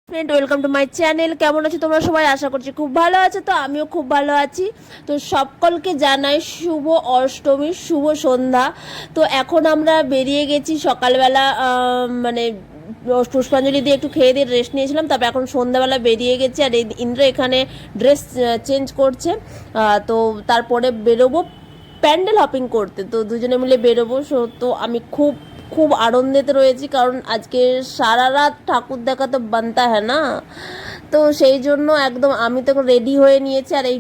Friend, welcome to my channel. কেমন আছো তোমরা সবাই? আশা করছি খুব ভালো আছো। তো আমিও খুব ভালো আছি। তো সকলকে জানাই শুভ অষ্টমীর শুভ সন্ধ্যা। তো এখন আমরা বেরিয়ে গেছি সকালবেলা, মানে পুষ্পাঞ্জলি দিয়ে একটু খেয়ে দিয়ে রেস্ট নিয়েছিলাম, তারপর এখন সন্ধ্যাবেলা বেরিয়ে গেছি। আর এই ইন্দ্র এখানে ড্রেস চেঞ্জ করছে। তো তারপরে বেরোবো প্যান্ডেল হপিং করতে। তো দুজনে মিলে বেরোবো। তো আমি খুব খুব আনন্দেতে রয়েছি, কারণ আজকে সারা রাত ঠাকুর দেখা তো বানতা হ্যাঁ না। তো সেই জন্য একদম আমি তো রেডি হয়ে নিয়েছি। আর এই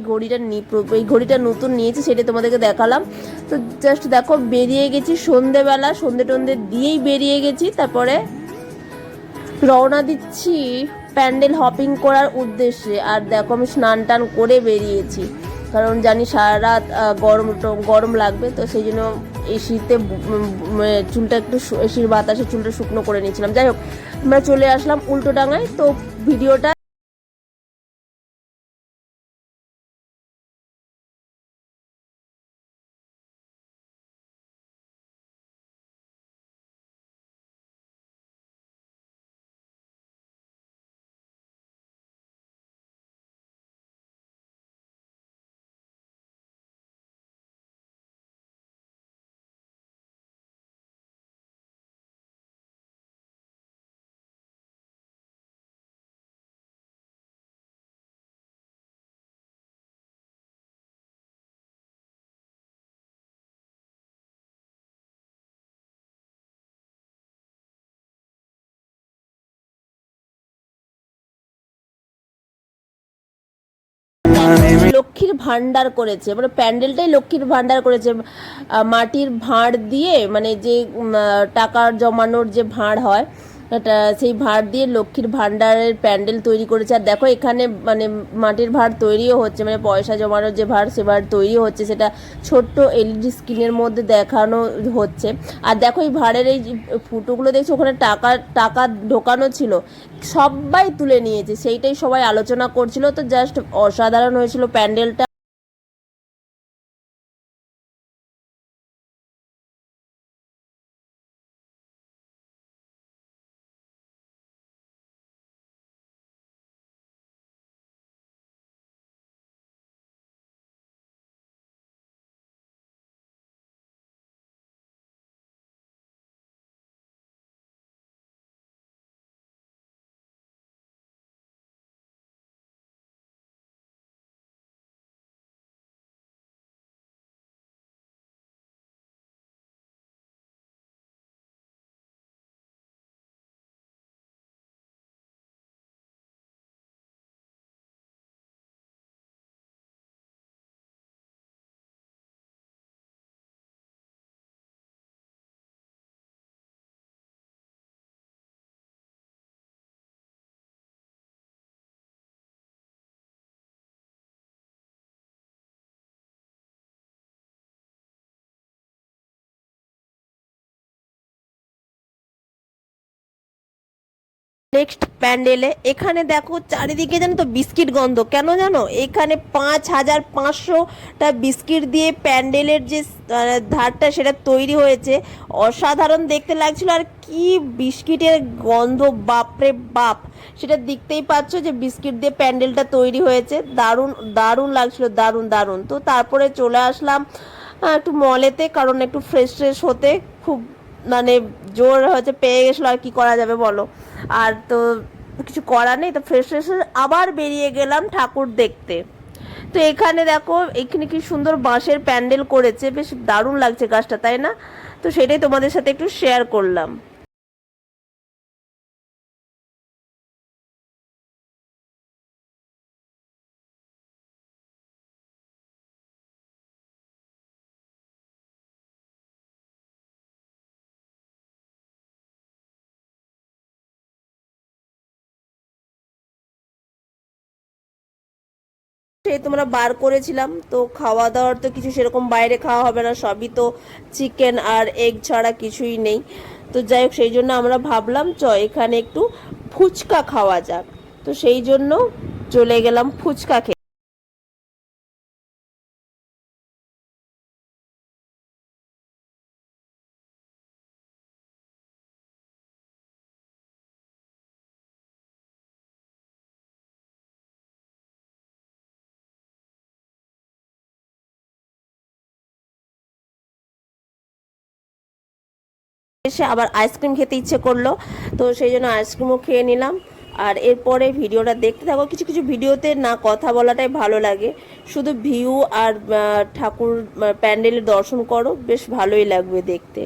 ঘড়িটা নতুন নিয়েছি, সেটা তোমাদেরকে দেখালাম। তো জাস্ট দেখো, বেরিয়ে গেছি সন্ধেবেলা, সন্ধে টন্ধে দিয়েই বেরিয়ে গেছি। তারপরে রওনা দিচ্ছি প্যান্ডেল হপিং করার উদ্দেশ্যে। আর দেখো, আমি স্নান টান করে বেরিয়েছি, কারণ জানি সারা রাত গরম লাগবে। তো সেই জন্য এসিতে চুলটা একটু এসির বাতাসে চুলটা শুকনো করে নিয়েছিলাম। যাই হোক, আমরা চলে আসলাম উল্টোডাঙায়। তো ভিডিওটা লক্ষ্মীর ভান্ডার করেছে, মানে প্যান্ডেলটাই লক্ষ্মীর ভান্ডার করেছে। মাটির ভাঁড় দিয়ে, মানে যে টাকার জমানোর যে ভাঁড় হয়, এটা সেই ভাঁড় দিয়ে লক্ষ্মীর ভান্ডারের প্যান্ডেল তৈরি করেছে। আর দেখো, এখানে মানে মাটির ভাঁড় তৈরিও হচ্ছে, মানে পয়সা জমানোর যে ভাঁড়, সে ভাঁড় তৈরি হচ্ছে। সেটা ছোট্ট এলইডি স্ক্রিনের মধ্যে দেখানো হচ্ছে। আর দেখো, এই ভাঁড়ের এই ফুটোগুলো দেখছো, ওখানে টাকা টাকা ঢোকানো ছিল, সবাই তুলে নিয়েছে। সেইটাই সবাই আলোচনা করছিল। তো জাস্ট অসাধারণ হয়েছিল প্যান্ডেলটা। নেক্সট প্যান্ডেলে এখানে দেখো, চারিদিকে জানো তো বিস্কিট গন্ধ। কেন জানো? এখানে 5500টা বিস্কিট দিয়ে প্যান্ডেলের যে ধারটা, সেটা তৈরি হয়েছে। অসাধারণ দেখতে লাগছিল। আর কি বিস্কিটের গন্ধ, বাপরে বাপ! সেটা দেখতেই পাচ্ছ যে বিস্কিট দিয়ে প্যান্ডেলটা তৈরি হয়েছে। দারুণ দারুণ লাগছিল, দারুণ দারুণ। তো তারপরে চলে আসলাম একটু মলেতে, কারণ একটু ফ্রেশ ফ্রেশ হতে খুব মানে জোর হচ্ছে পেয়ে গেছিলো। আর কি করা যাবে বলো? আর তো কিছু করার নেই। তো ফ্রেশ ফ্রেশ আবার বেরিয়ে গেলাম ঠাকুর দেখতে। তো এখানে দেখো, এখানে কি সুন্দর বাঁশের প্যান্ডেল করেছে, বেশ দারুণ লাগছে গাছটা, তাই না? তো সেটাই তোমাদের সাথে একটু শেয়ার করলাম। সেই তোমরা বার করেছিলাম, তো খাওয়া দাওয়ার তো কিছু সেরকম বাইরে খাওয়া হবে না, সবই তো চিকেন আর এগ ছাড়া কিছুই নেই। তো যাই হোক, সেই জন্য আমরা ভাবলাম এখানে একটু ফুচকা খাওয়া যাক। তো সেই জন্য চলে গেলাম ফুচকা খেতে। এসে আবার আইসক্রিম খেতে ইচ্ছে করলো, তো সেই জন্য আইসক্রিমও খেয়ে নিলাম। আর এরপরে ভিডিওটা দেখতে থাকো। কিছু কিছু ভিডিওতে না কথা বলাটাই ভালো লাগে, শুধু ভিউ আর ঠাকুর প্যান্ডেলের দর্শন করো, বেশ ভালোই লাগবে দেখতে।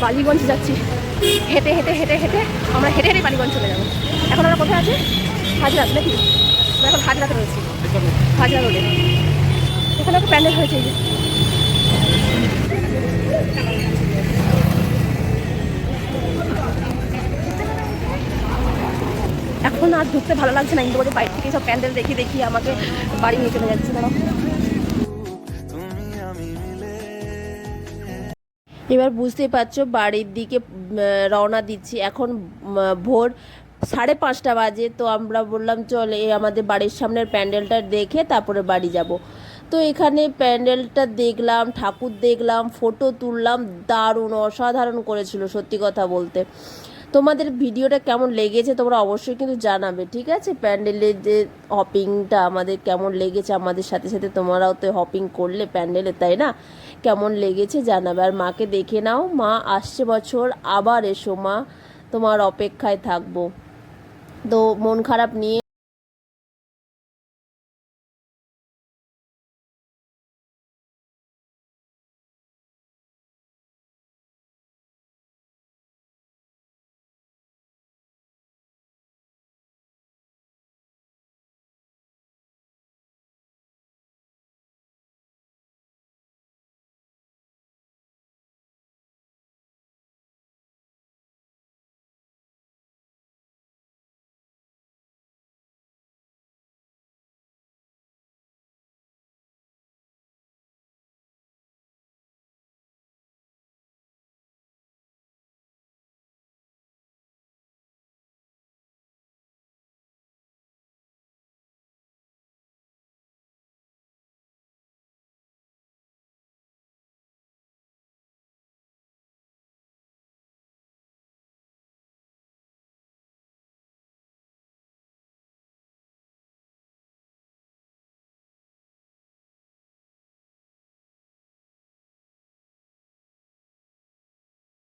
বালিগঞ্জ যাচ্ছি, হেঁটে হেঁটে হেঁটে হেঁটে আমরা হেঁটে হেঁটে বালিগঞ্জ চলে যাবো। এখন আমরা কোথায় আছি? হাজরাত নাকি? আমরা এখন হাজরাতে রয়েছি, হাজরা রোডে। এখানে একটা প্যান্ডেল হয়েছে। এই যে এখন আর ঢুকতে ভালো লাগছে না, ইন্দুবাড়ির বাইরে থেকে সব প্যান্ডেল দেখি দেখি আমাকে বাড়ি নিয়ে চলে যাচ্ছে। দাঁড়াও, এবার বুঝতেই পারছো বাড়ির দিকে রওনা দিচ্ছি। এখন ভোর 5:30 বাজে। তো আমরা বললাম চল এই আমাদের বাড়ির সামনের প্যান্ডেলটা দেখে তারপরে বাড়ি যাব। তো এখানে প্যান্ডেলটা দেখলাম, ঠাকুর দেখলাম, ফটো তুললাম, দারুণ অসাধারণ করেছিল সত্যি কথা বলতে। তোমাদের ভিডিওটা কেমন লেগেছে তোমরা অবশ্যই কিন্তু জানাবে, ঠিক আছে? প্যান্ডেলের যে হপিংটা আমাদের কেমন লেগেছে, আমাদের সাথে সাথে তোমরাও তো হপিং করলে প্যান্ডেলে, তাই না? কেমন লেগেছে জানাবে। আর মাকে দেখে নাও, মা আসছে বছর আবার এসো মা, তোমার অপেক্ষায় থাকবো। তো মন খারাপ নিয়ে